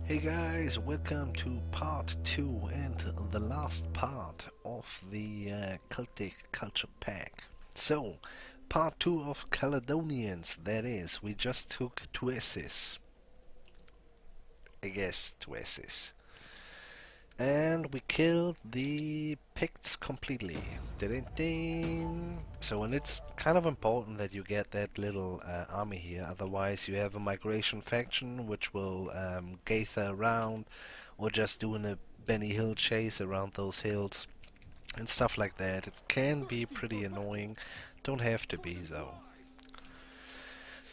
Hey guys, welcome to part 2 and the last part of the Celtic Culture Pack. So, part 2 of Caledonians, that is, we just took Tuesis. I guess Tuesis. And we killed the Picts completely. Ding. So, and it's kind of important that you get that little army here, otherwise you have a migration faction which will gather around or just doing a Benny Hill chase around those hills and stuff like that. It can be pretty annoying, don't have to be though.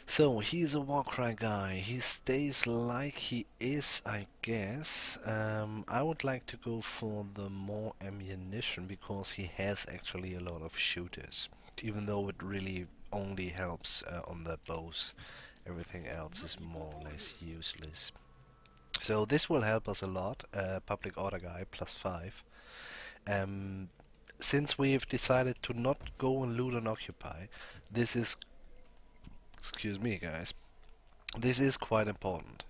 So he's a Warcry guy. He stays like he is, I guess. I would like to go for the more ammunition because he has actually a lot of shooters. Even though it really only helps on the bows. Everything else is more or less useless. So this will help us a lot. Public order guy +5. Um, since we've decided to not go and loot and occupy, this is, excuse me guys, this is quite important.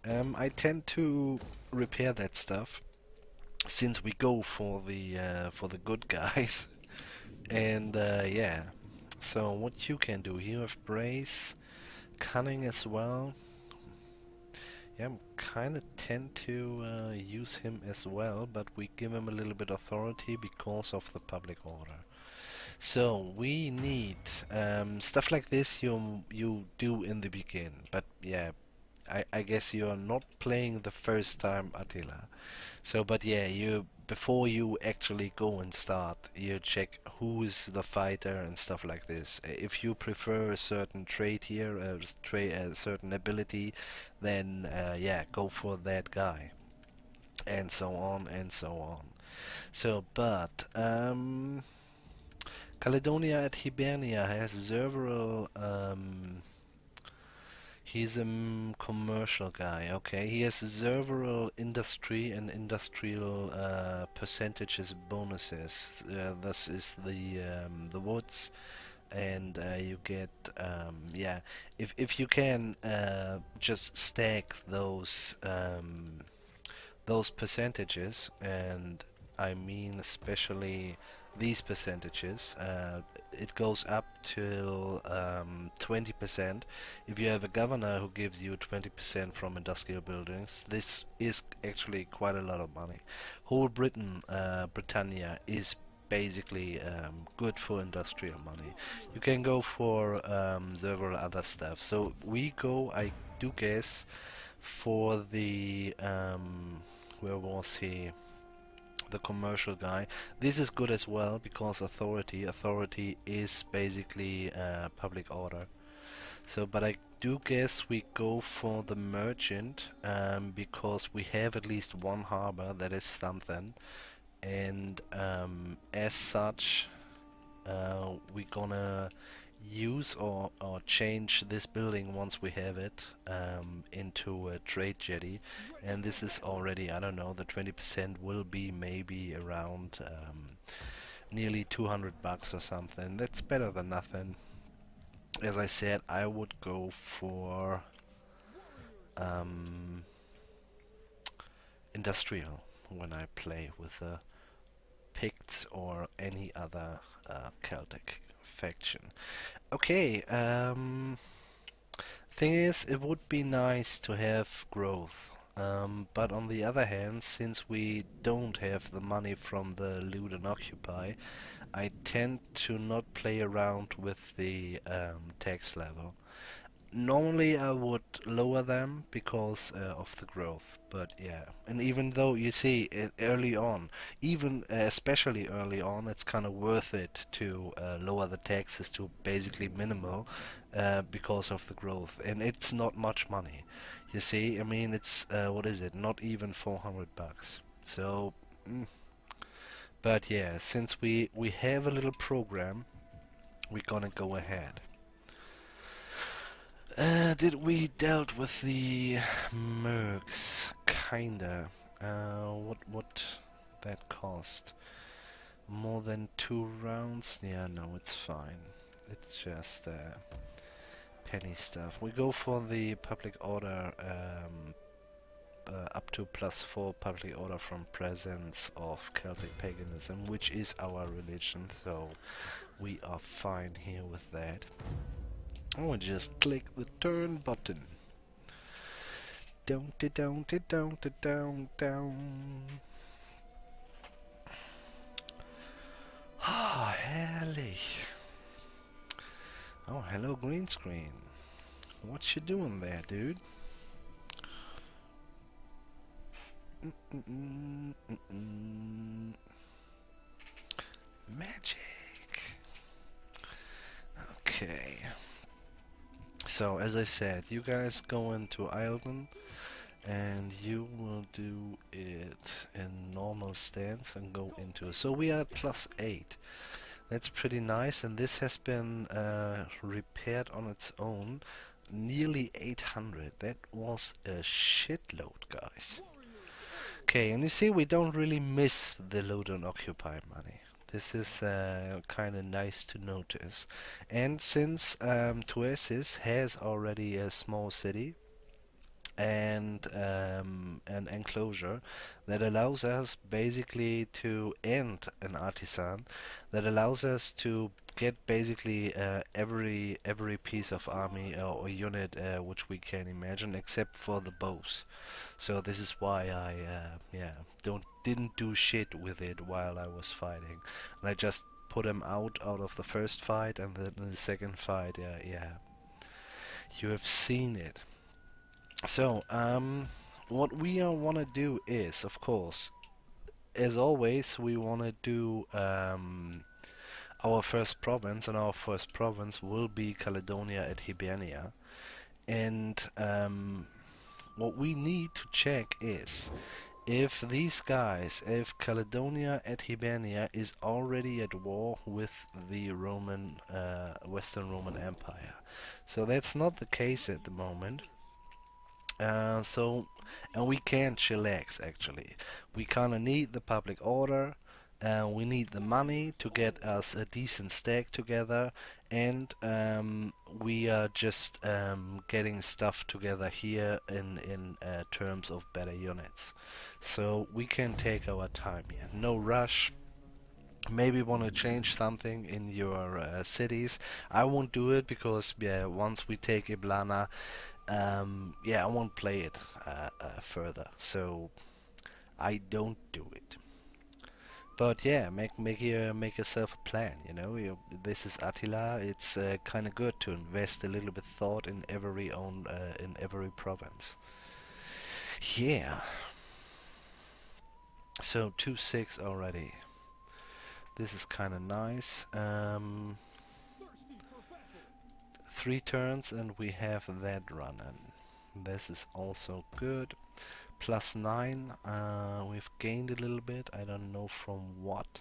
I tend to repair that stuff since we go for the good guys, and yeah. So what you can do, you have brace, cunning as well. Yeah, kind of tend to use him as well, but we give him a little bit authority because of the public order. So we need stuff like this. You do in the beginning, but yeah, I guess you're not playing the first time Attila. So, but yeah, you before you actually go and start, you check who's the fighter and stuff like this. If you prefer a certain trait here, a certain ability, then yeah, go for that guy, and so on and so on. So, but Caledonia at Hibernia has several. He's a commercial guy, okay. He has several industry and industrial percentages bonuses. This is the woods, and you get yeah. If you can just stack those percentages, and I mean especially these percentages, it goes up till 20%. If you have a governor who gives you 20% from industrial buildings, this is actually quite a lot of money. Whole Britain, Britannia, is basically good for industrial money. You can go for several other stuff. So we go, I do guess, for the where was he? The commercial guy. This is good as well because authority is basically public order. So, but I do guess we go for the merchant because we have at least one harbor, that is something, and as such we're gonna use or change this building once we have it into a trade jetty, and this is already, I don't know, the 20% will be maybe around nearly 200 bucks or something. That's better than nothing. As I said, I would go for industrial when I play with the Picts or any other Celtic faction. Okay, thing is, it would be nice to have growth, but on the other hand, since we don't have the money from the loot and occupy, I tend to not play around with the tax level. Normally I would lower them because of the growth, but yeah. And even though you see early on, even especially early on, it's kind of worth it to lower the taxes to basically minimal because of the growth. And it's not much money. You see, I mean, it's what is it? Not even 400 bucks. So, but yeah, since we have a little program, we're gonna go ahead. Did we dealt with the mercs? Kinda. What that cost? More than 2 rounds? Yeah, no, it's fine. It's just penny stuff. We go for the public order up to +4 public order from presence of Celtic paganism, which is our religion, so we are fine here with that. I will just click the turn button. Down, down, down, down, down. Ah, herrlich. Oh, hello, green screen. What you doing there, dude? Magic. Okay. So, as I said, you guys go into Ireland and you will do it in normal stance and go into... So we are at +8. That's pretty nice, and this has been repaired on its own. Nearly 800. That was a shitload, guys. Okay, and you see, we don't really miss the load on occupy money. This is kind of nice to notice. And since Tuesis has already a small city and an enclosure that allows us basically to end an artisan, that allows us to get basically every piece of army or unit which we can imagine, except for the bows. So this is why I didn't do shit with it while I was fighting, and I just put them out of the first fight, and then in the second fight, you have seen it. So what we want to do is, of course, as always, we want to do our first province, and our first province will be Caledonia at Hibernia. And what we need to check is if these guys, if Caledonia at Hibernia is already at war with the Roman, Western Roman Empire. So that's not the case at the moment. And we can chillax actually. We kinda need the public order, we need the money to get us a decent stack together, and we are just getting stuff together here in terms of better units. So we can take our time here. No rush. Maybe want to change something in your cities. I won't do it because once we take Iblana, I won't play it further, so I don't do it. But yeah, make yourself a plan. You know, this is Attila. It's kind of good to invest a little bit thought in every province. Yeah. So 2-6 already. This is kind of nice. 3 turns and we have that running. This is also good. +9. We've gained a little bit. I don't know from what.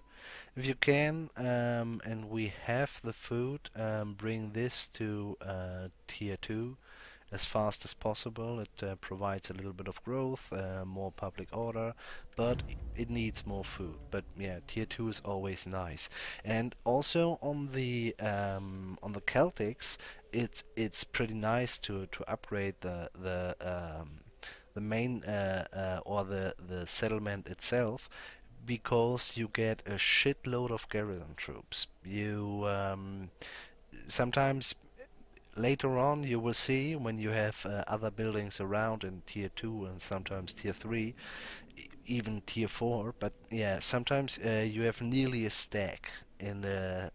If you can, and we have the food, bring this to tier 2 as fast as possible. It provides a little bit of growth, more public order, but it needs more food. But yeah, tier 2 is always nice. And also on the Celtics, it's pretty nice to upgrade the main or the settlement itself, because you get a shitload of garrison troops. You sometimes later on you will see when you have other buildings around in tier 2 and sometimes tier 3, even tier 4, but yeah, sometimes you have nearly a stack in a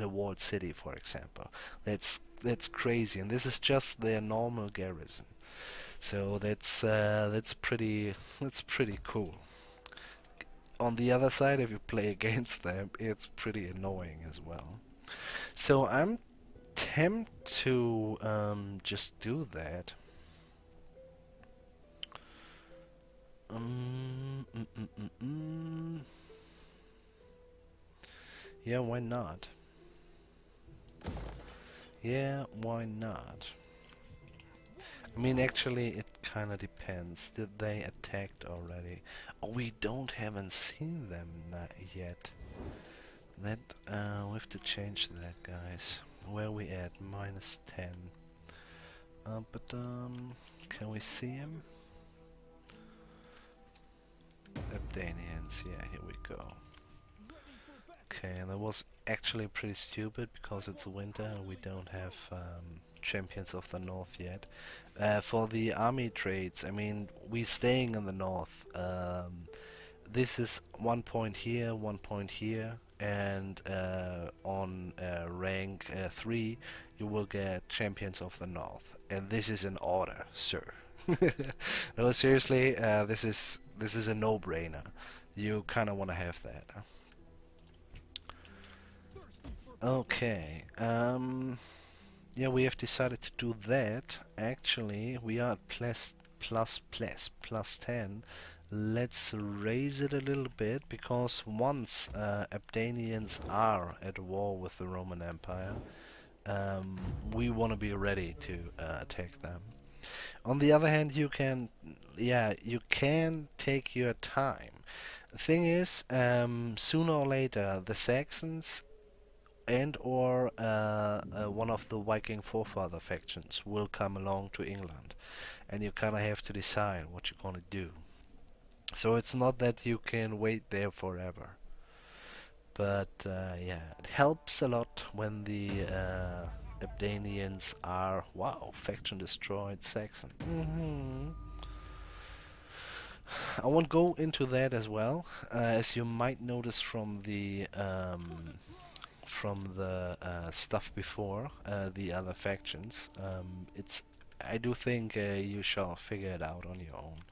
walled city, for example. That's crazy, and this is just their normal garrison. So that's pretty cool. On the other side, if you play against them, it's pretty annoying as well. So I'm tempted to just do that. Yeah, why not? Yeah, why not? I mean, actually, it kind of depends. Did they attacked already? Oh, we haven't seen them yet. That we have to change that, guys. Where are we at? -10. But can we see him? Abdanians, yeah, here we go. Okay, and that was actually pretty stupid because it's winter and we don't have champions of the north yet. For the army trades, I mean, we're staying in the north. This is 1 point here, 1 point here, and on rank 3 you will get champions of the north, and this is in order, sir. No, seriously, this is a no-brainer. You kind of want to have that. Okay. Yeah, we have decided to do that. Actually, we are at plus 10. Let's raise it a little bit, because once Abdanians are at war with the Roman Empire, we want to be ready to attack them. On the other hand, you can take your time. The thing is, sooner or later, the Saxons and or one of the Viking forefather factions will come along to England, and you kind of have to decide what you're gonna do. So it's not that you can wait there forever. But yeah, it helps a lot when the Abdanians are, wow, faction destroyed Saxon. I won't go into that as well, as you might notice from the stuff before, the other factions. I do think you shall figure it out on your own.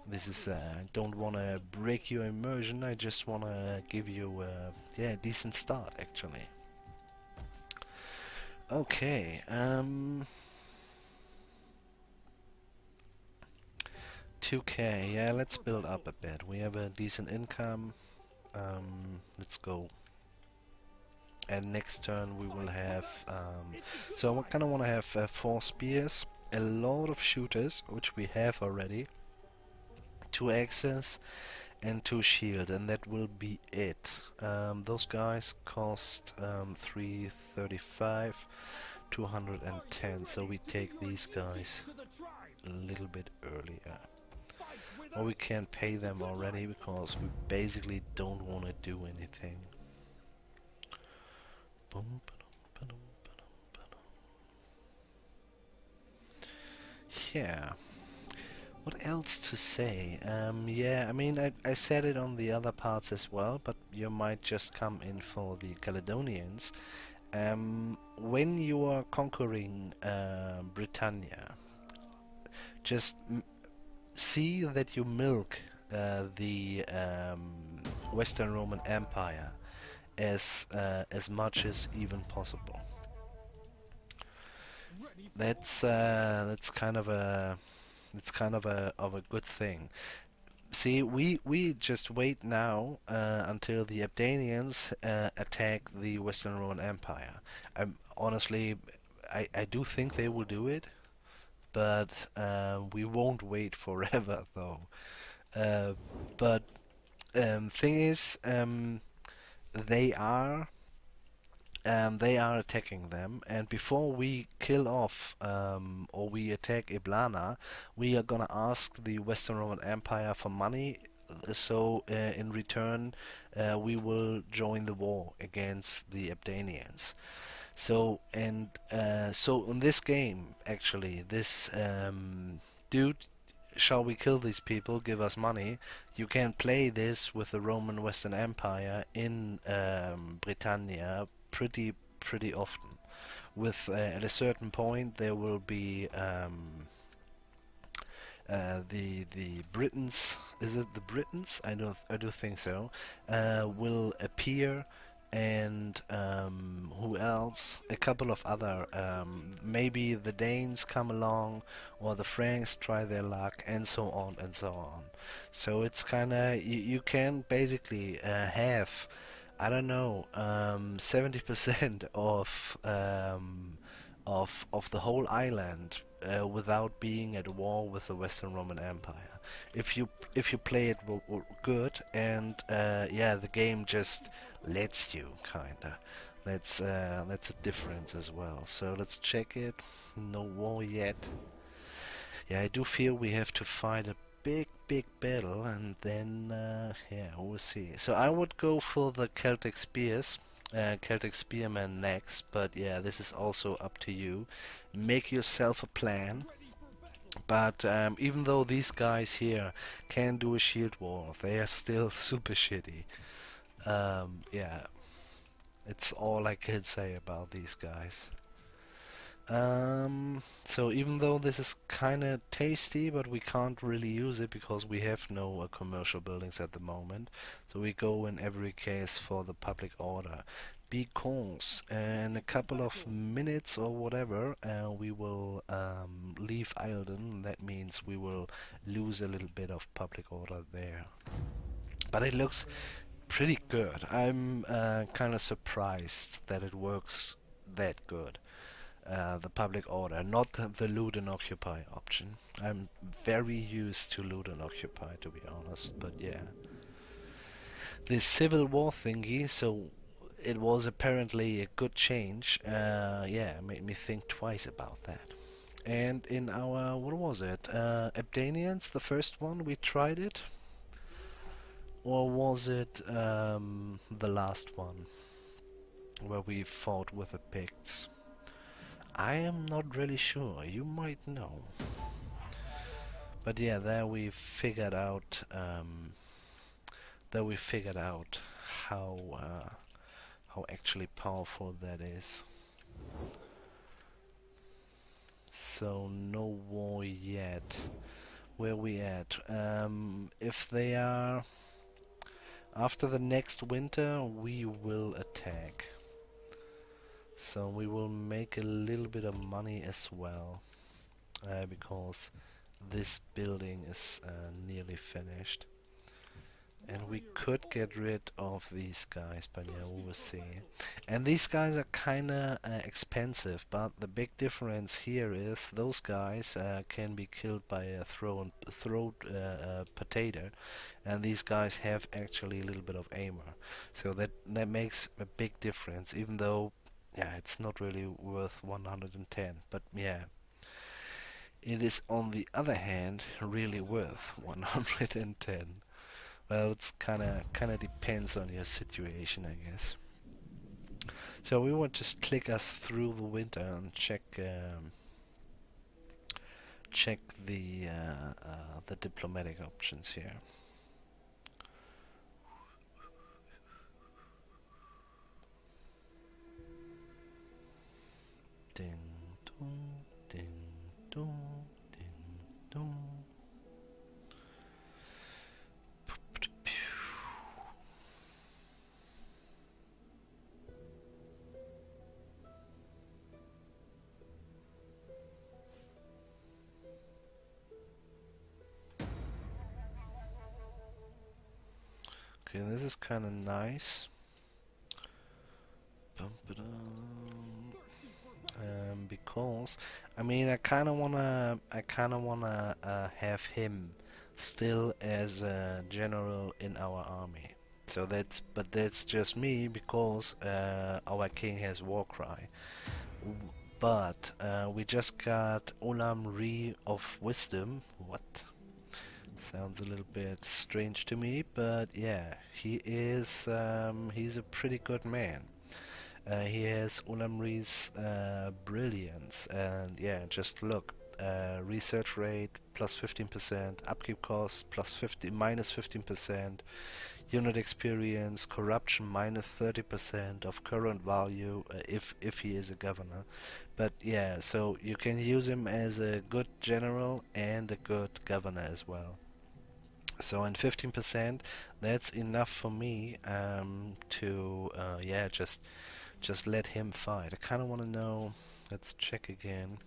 This is, I don't want to break your immersion, I just want to give you a decent start, actually. Okay, 2K, yeah, let's build up a bit. We have a decent income, let's go. And next turn we will have, so I kind of want to have 4 spears, a lot of shooters, which we have already, 2 axes and 2 shield, and that will be it. Those guys cost 335, 210, so we take these guys a little bit earlier. Or we can pay them already, because we basically don't want to do anything. Yeah. What else to say? Yeah, I mean, I said it on the other parts as well, but you might just come in for the Caledonians. When you are conquering Britannia, just see that you milk the Western Roman Empire as much as even possible. That's kind of a good thing. See, we just wait now until the Abdanians attack the Western Roman Empire. Honestly, I do think they will do it, but we won't wait forever though. But thing is, they are attacking them, and before we kill off or we attack Iblana, we are gonna ask the Western Roman Empire for money, so in return we will join the war against the Abdanians. So so in this game, actually, this dude, shall we kill these people, give us money, you can play this with the Roman Western Empire in Britannia pretty often. With at a certain point there will be the Britons, is it the Britons? I do think so, will appear, and who else? A couple of other, maybe the Danes come along, or the Franks try their luck, and so on and so on. So it's kinda, you can basically have, I don't know, 70% of the whole island without being at war with the Western Roman Empire. If you play it good, and yeah, the game just lets you, kinda. That's a difference as well. So let's check it. No war yet. Yeah, I do feel we have to fight a big battle, and then yeah, we'll see. So I would go for the Celtic Spears, Celtic Spearmen next, but yeah, this is also up to you. Make yourself a plan. But even though these guys here can do a shield wall, they are still super shitty. Yeah, it's all I can say about these guys. So even though this is kinda tasty, but we can't really use it because we have no commercial buildings at the moment. So we go in every case for the public order. Because in a couple of minutes or whatever, we will leave Eildon. That means we will lose a little bit of public order there. But it looks pretty good. I'm kind of surprised that it works that good. The public order, not the loot and occupy option. I'm very used to loot and occupy, to be honest, but yeah. This civil war thingy, so it was apparently a good change. Yeah, made me think twice about that. And in our, what was it? Abdanians, the first one, we tried it? Or was it the last one, where we fought with the Picts? I am not really sure. You might know. But yeah, there we figured out. How actually powerful that is. So no war yet. Where we at? If they are after the next winter, we will attack. So we will make a little bit of money as well, because this building is nearly finished. And we could get rid of these guys, but yeah, we will see. And these guys are kinda expensive, but the big difference here is those guys can be killed by a thrown potato, and these guys have actually a little bit of armor. So that makes a big difference, even though yeah, it's not really worth 110, but yeah. It is on the other hand really worth 110. Well, it's kinda depends on your situation, I guess. So we will just click us through the winter and check the diplomatic options here. Ding dong, ding dong, ding dong. Okay, this is kind of nice. Because I mean, I kind of wanna have him still as a general in our army. So that's just me because our king has war cry. But we just got Olam Re of Wisdom. What? Sounds a little bit strange to me, but yeah, he's a pretty good man. He has Ulamri's brilliance, and yeah, just look, research rate plus 15%, upkeep cost plus 50 minus 15%, unit experience, corruption minus 30% of current value if he is a governor. But yeah, so you can use him as a good general and a good governor as well. So in 15%, that's enough for me to yeah, just let him fight. I kind of want to know. Let's check again.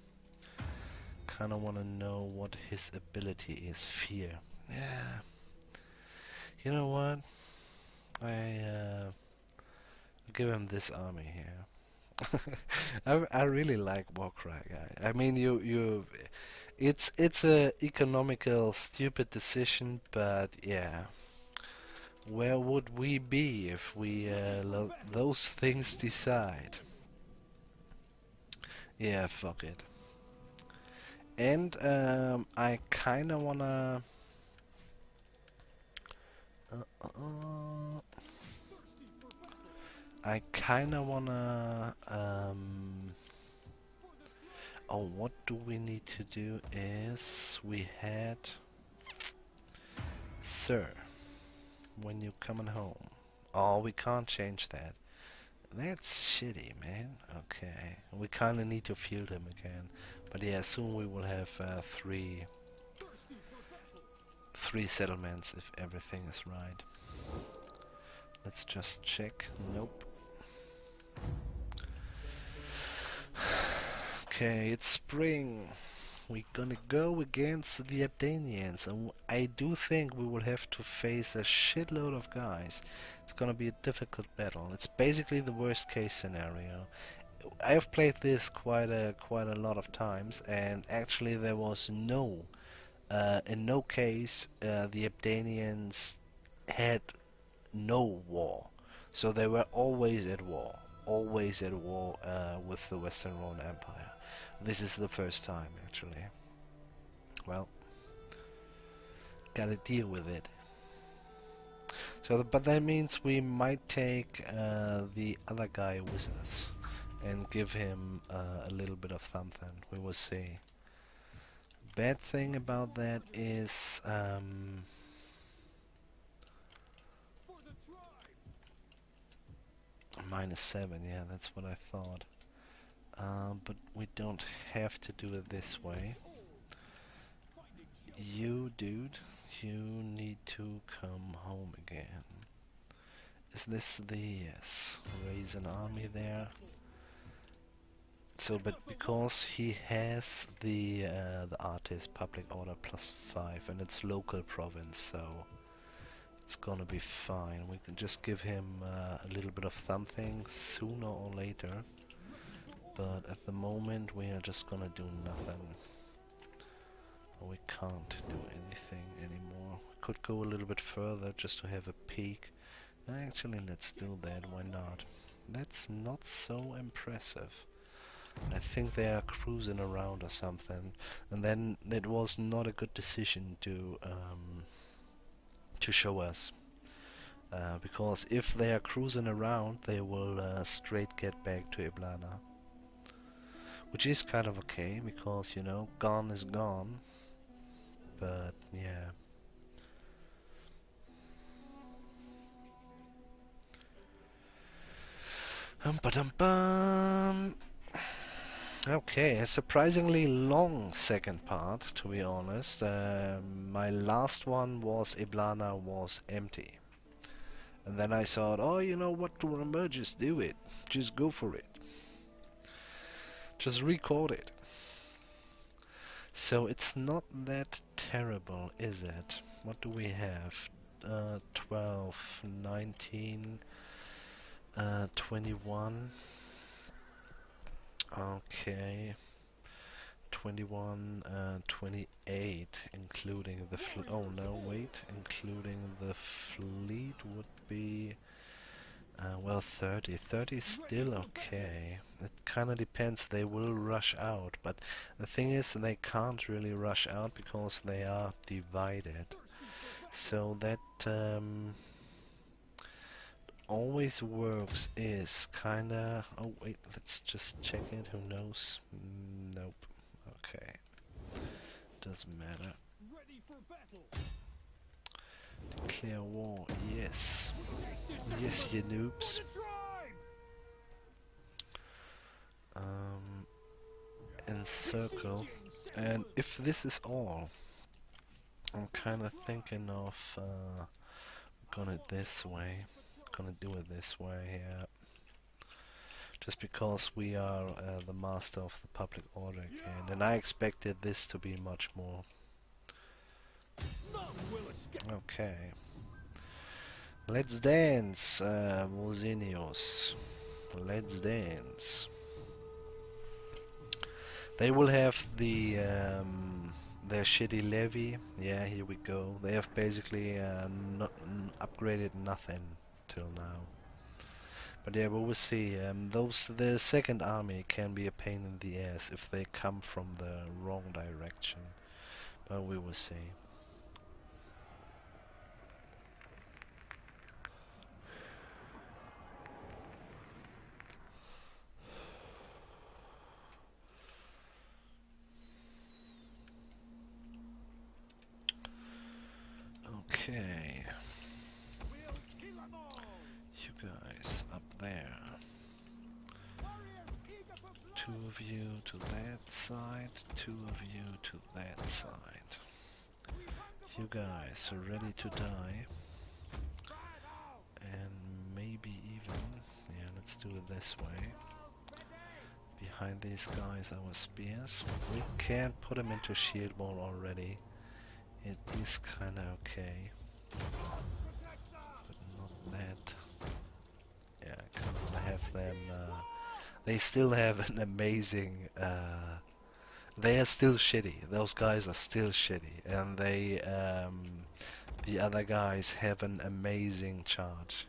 Kind of want to know what his ability is. Fear. Yeah. You know what? I'll give him this army here. I really like Warcry guy. I mean, it's a economical stupid decision, but yeah. Where would we be if we those things decide? Yeah, fuck it. And I kinda wanna I kinda wanna... oh, what do we need to do is... We had... Sir, when you coming home? Oh, we can't change that. That's shitty, man. Okay. We kinda need to field him again. But yeah, soon we will have three settlements if everything is right. Let's just check. Nope. Okay, it's spring. We're gonna go against the Caledonians, and I do think we will have to face a shitload of guys. It's gonna be a difficult battle. It's basically the worst case scenario. I have played this quite a lot of times, and actually there was in no case the Caledonians had no war. So they were always at war with the Western Roman Empire. This is the first time, actually. Well, gotta deal with it. So, but that means we might take the other guy with us and give him a little bit of something. We will see. Bad thing about that is -7. Yeah, that's what I thought. But we don't have to do it this way. You, dude, you need to come home again. Is this the... yes, raise an army there. So, but because he has the artist public order +5 and it's local province, so it's gonna be fine. We can just give him a little bit of something sooner or later. But at the moment we are just gonna do nothing. We can't do anything anymore. We could go a little bit further just to have a peek. Actually, let's do that, why not? That's not so impressive. I think they are cruising around or something. And then it was not a good decision to show us. Because if they are cruising around, they will straight get back to Iblana. Which is kind of okay, because, you know, gone is gone. But, yeah. Ba-dum-bum. Okay, a surprisingly long second part, to be honest. My last one was Iblana was empty. And then I thought, oh, you know what, Turumba, just do it. Just go for it. Just record it. So it's not that terrible, is it? What do we have? 12, 19, 21. Okay. 21, 28, including the oh no, wait, including the fleet would be well, 30. 30 is still okay. It kind of depends. They will rush out, but the thing is, they can't really rush out because they are divided. So that always works is kinda... oh wait, let's just check it. Who knows? Nope. Okay. Doesn't matter. Declare war. Yes. Yes, you noobs. Encircle. And if this is all, I'm kinda thinking of going it this way. Gonna do it this way, yeah. Just because we are the master of the public order again, and I expected this to be much more. Okay. Let's dance, Mosinios. Let's dance. They will have the their shitty levy. Yeah, here we go. They have basically upgraded nothing till now. But yeah, we will see. The second army can be a pain in the ass if they come from the wrong direction. But we will see. Okay. You guys up there. 2 of you to that side, 2 of you to that side. You guys are ready to die. And maybe even, yeah, let's do it this way. Behind these guys our spears. We can't put them into shield wall already. It is kinda okay. But not that. Yeah, I kind of have them, they still have an amazing, they are still shitty. Those guys are still shitty. And they, the other guys have an amazing charge.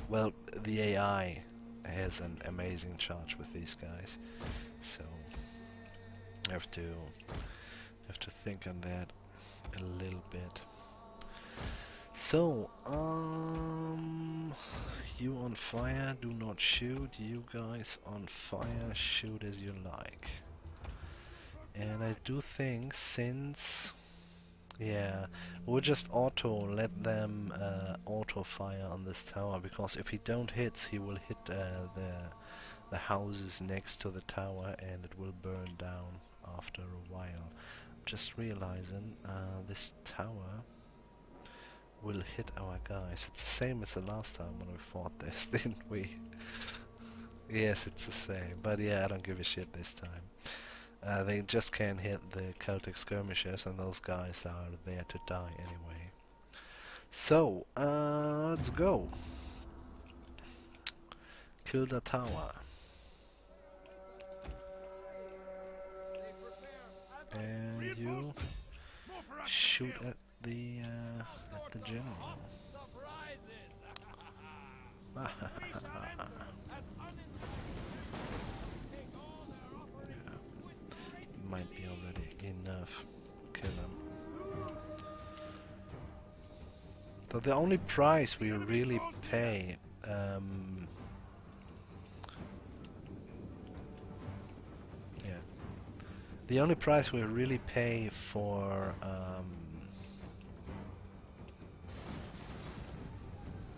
Well, the AI has an amazing charge with these guys. So, I have to think on that a little bit. So, you on fire, do not shoot. You guys on fire, shoot as you like. And I do think since, yeah, we'll just let them auto fire on this tower, because if he don't hit, he will hit the houses next to the tower and it will burn down after a while. Just realizing this tower will hit our guys. It's the same as the last time when we fought this, didn't we? Yes, it's the same. But yeah, I don't give a shit this time. They just can't hit the Celtic skirmishers, and those guys are there to die anyway. So, let's go. Kill the tower. And you shoot at the general. Might be already enough. Kill him. So the only price we really pay, the only price we really pay for,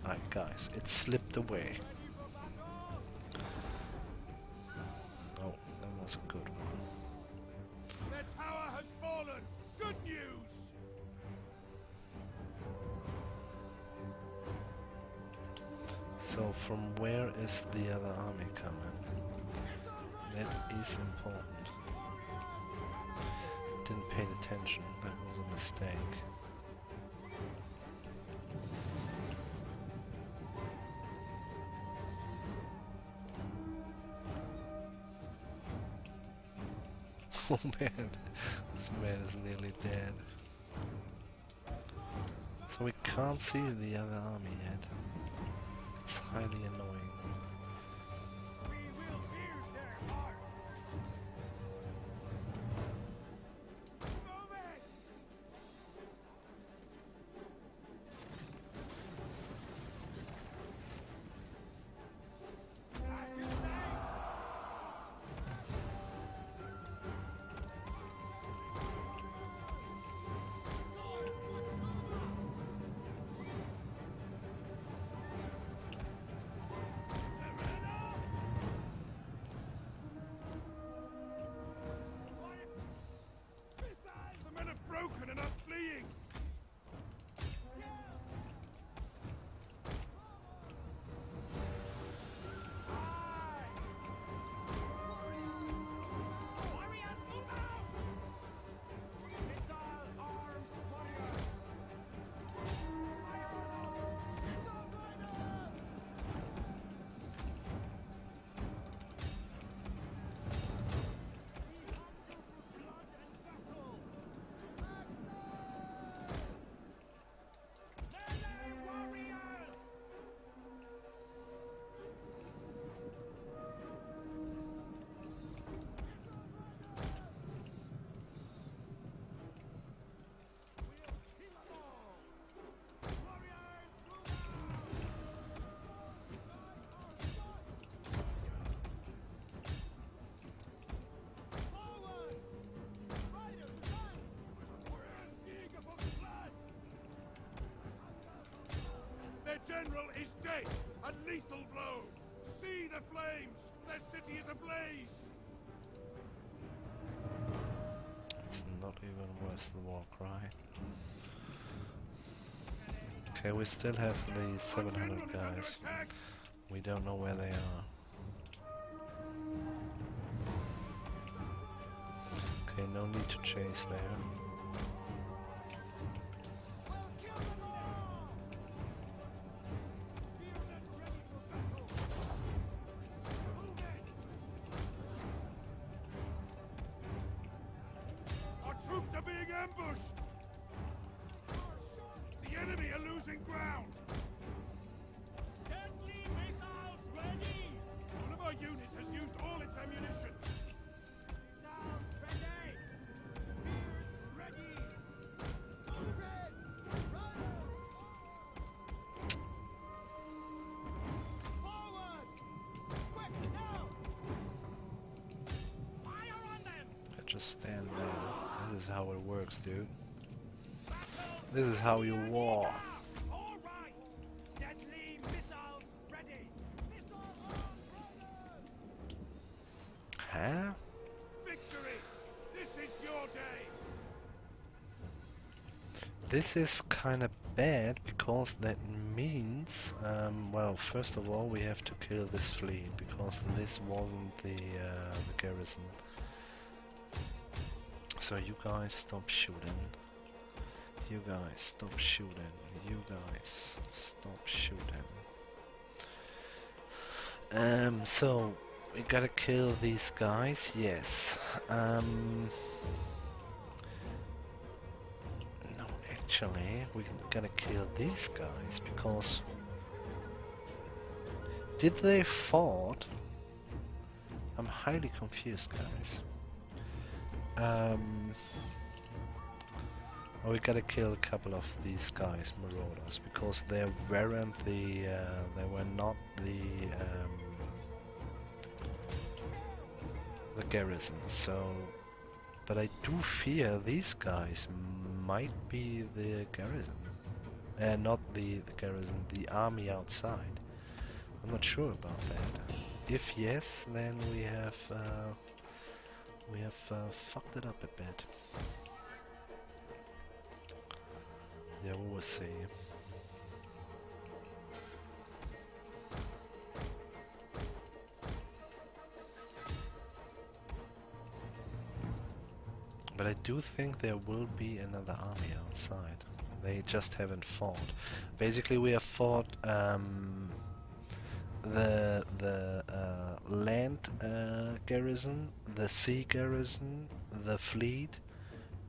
alright guys, it slipped away. Oh, that was a good one. The tower has fallen! Good news! So from where is the other army coming? That is important. Didn't pay attention, that was a mistake. Oh man, this man is nearly dead. So we can't see the other army yet. It's highly annoying. general is dead. A lethal blow. See the flames. Their city is ablaze. It's not even worth the war cry. Okay, we still have the 700 guys. We don't know where they are. Okay, no need to chase there. Our troops are being ambushed. The enemy are losing ground. Deadly missiles ready. One of our units has used all its ammunition. Missiles ready. Spears ready. Move it. Runners. Forward. Quick now. Fire on them. I just stand there. This is how it works, dude. This is how you war. All right. Deadly missiles ready. Missile on runners. Huh? Victory. This is your day. This is kinda bad because that means, well, first of all we have to kill this fleet because this wasn't the garrison. So you guys stop shooting. You guys stop shooting. You guys stop shooting. So we gotta kill these guys, yes. No, actually, we're gonna kill these guys because did they fought? I'm highly confused, guys. Oh, we gotta kill a couple of these guys, marauders, because they weren't the, they were not the garrison. So, but I do fear these guys might be the garrison, not the garrison, the army outside. I'm not sure about that. If yes, then we have fucked it up a bit. Yeah, we'll see. But I do think there will be another army outside. They just haven't fought. Basically, we have fought the land garrison, the sea garrison, the fleet,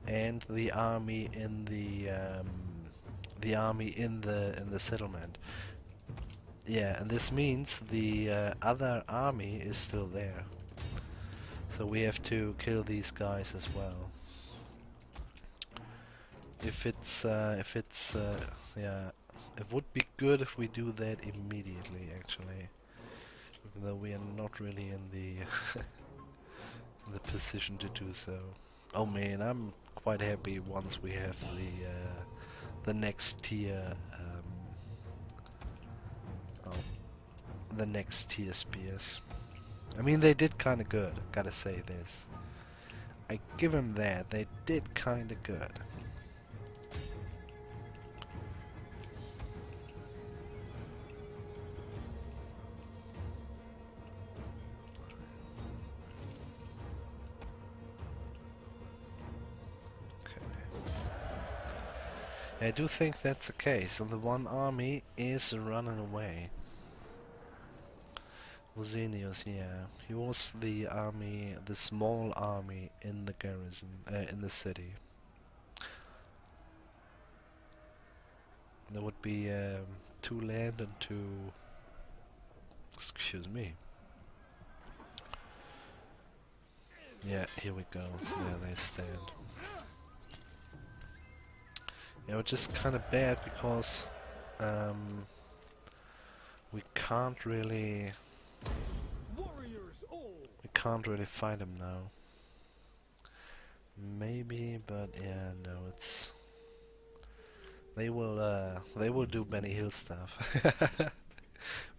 and the army in the settlement. Yeah, and this means the other army is still there. So we have to kill these guys as well. Yeah, it would be good if we do that immediately, actually. Even though we are not really in the in the position to do so. Oh man, I'm quite happy once we have the next tier the next tier spears. I mean, they did kind of good, gotta say this. I give them that, they did kind of good. I do think that's the case, and the one army is running away. Zenius, yeah, he was the army, the small army in the garrison, in the city. There would be 2 land and 2. Excuse me. Yeah, here we go. There they stand. Yeah, which is kind of bad because we can't really fight him now. Maybe, but yeah, no, it's they will do Benny Hill stuff.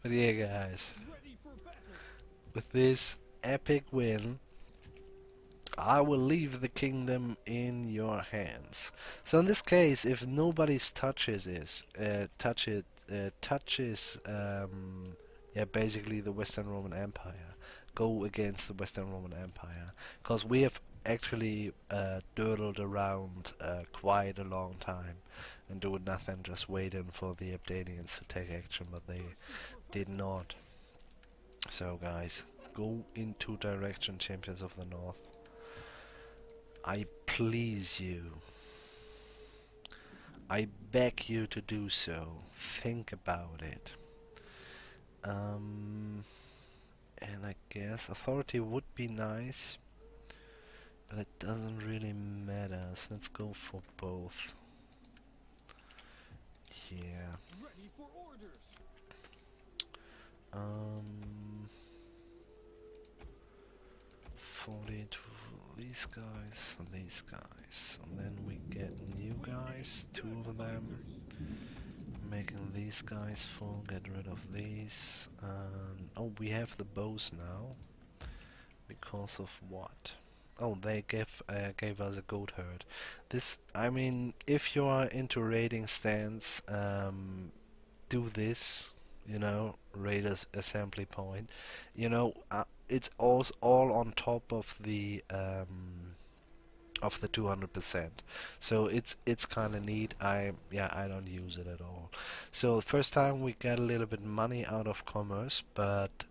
But yeah, guys, Ready for battle. with this epic win, I will leave the kingdom in your hands. So in this case, if nobody's touches, yeah, basically the Western Roman Empire, go against the Western Roman Empire, because we have actually dawdled around quite a long time and doing nothing, just waiting for the Caledonians to take action, but they did not. So guys, go into direction, champions of the North. I please you. I beg you to do so. Think about it. And I guess authority would be nice, but it doesn't really matter. So let's go for both. Yeah. Ready for orders. 40 to these guys and these guys, and then we get new guys, 2 of them, making these guys full, get rid of these. Oh, we have the bows now, because of what? Oh, they gave us a goat herd. This, I mean, if you are into raiding stands, do this, you know, raiders assembly point, you know, it's all on top of the 200%. So it's kind of neat. I don't use it at all. So first time we get a little bit money out of commerce, but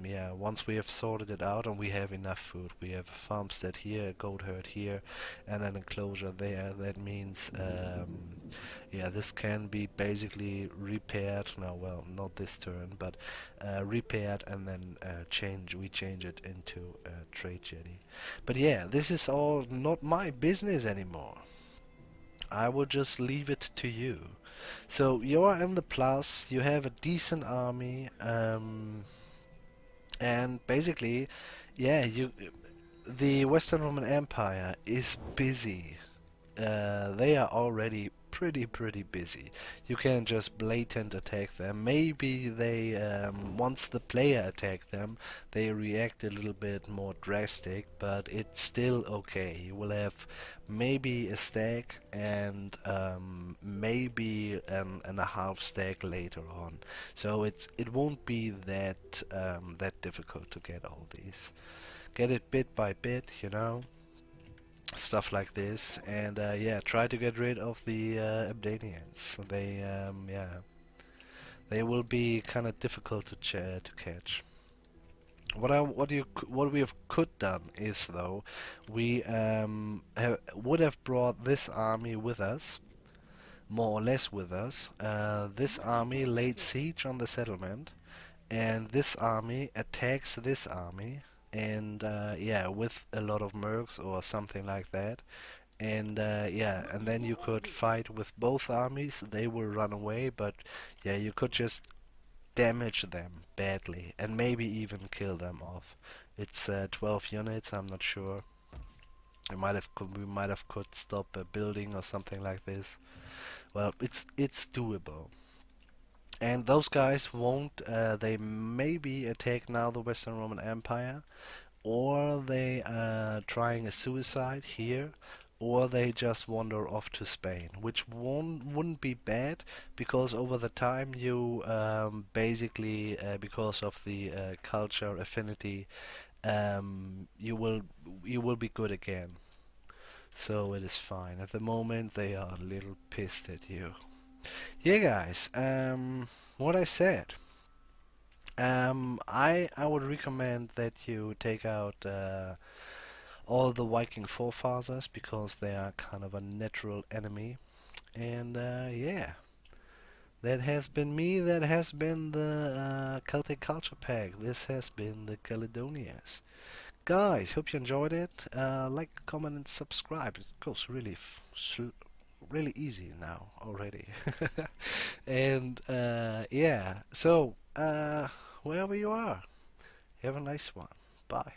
yeah, once we have sorted it out and we have enough food, we have a farmstead here, a goat herd here, and an enclosure there. That means yeah, this can be basically repaired. No, well, not this turn, but repaired, and then we change it into a trade jetty. But yeah, this is all not my business anymore. I will just leave it to you. So you are in the plus, you have a decent army, and basically, yeah, the Western Roman Empire is busy. They are already pretty busy. You can just blatant attack them. Maybe they once the player attack them, they react a little bit more drastic, but it's still okay. You will have maybe a stack and maybe and a half stack later on. So it won't be that that difficult to get all these. Get it bit by bit, you know. Stuff like this, and yeah, try to get rid of the Caledonians. They yeah, they will be kind of difficult to catch. What we have could done is, though, we would have brought this army with us, more or less with us. This army laid siege on the settlement, and this army attacks this army, and yeah, with a lot of mercs or something like that, and yeah, and then you could fight with both armies. They will run away, but yeah, you could just damage them badly and maybe even kill them off. It's 12 units. I'm not sure. We might have could stop a building or something like this. Well, it's doable. And those guys won't, they maybe attack now the Western Roman Empire, or they are trying a suicide here, or they just wander off to Spain, which wouldn't be bad, because over the time you basically, because of the culture affinity, you will be good again. So it is fine. At the moment they are a little pissed at you. Yeah, guys, what I said. I would recommend that you take out all the Viking forefathers, because they are kind of a natural enemy. And yeah, that has been me. That has been the Celtic Culture Pack. This has been the Caledonians. Guys, hope you enjoyed it. Like, comment, and subscribe. It goes really easy now already. And yeah, so wherever you are, have a nice one. Bye.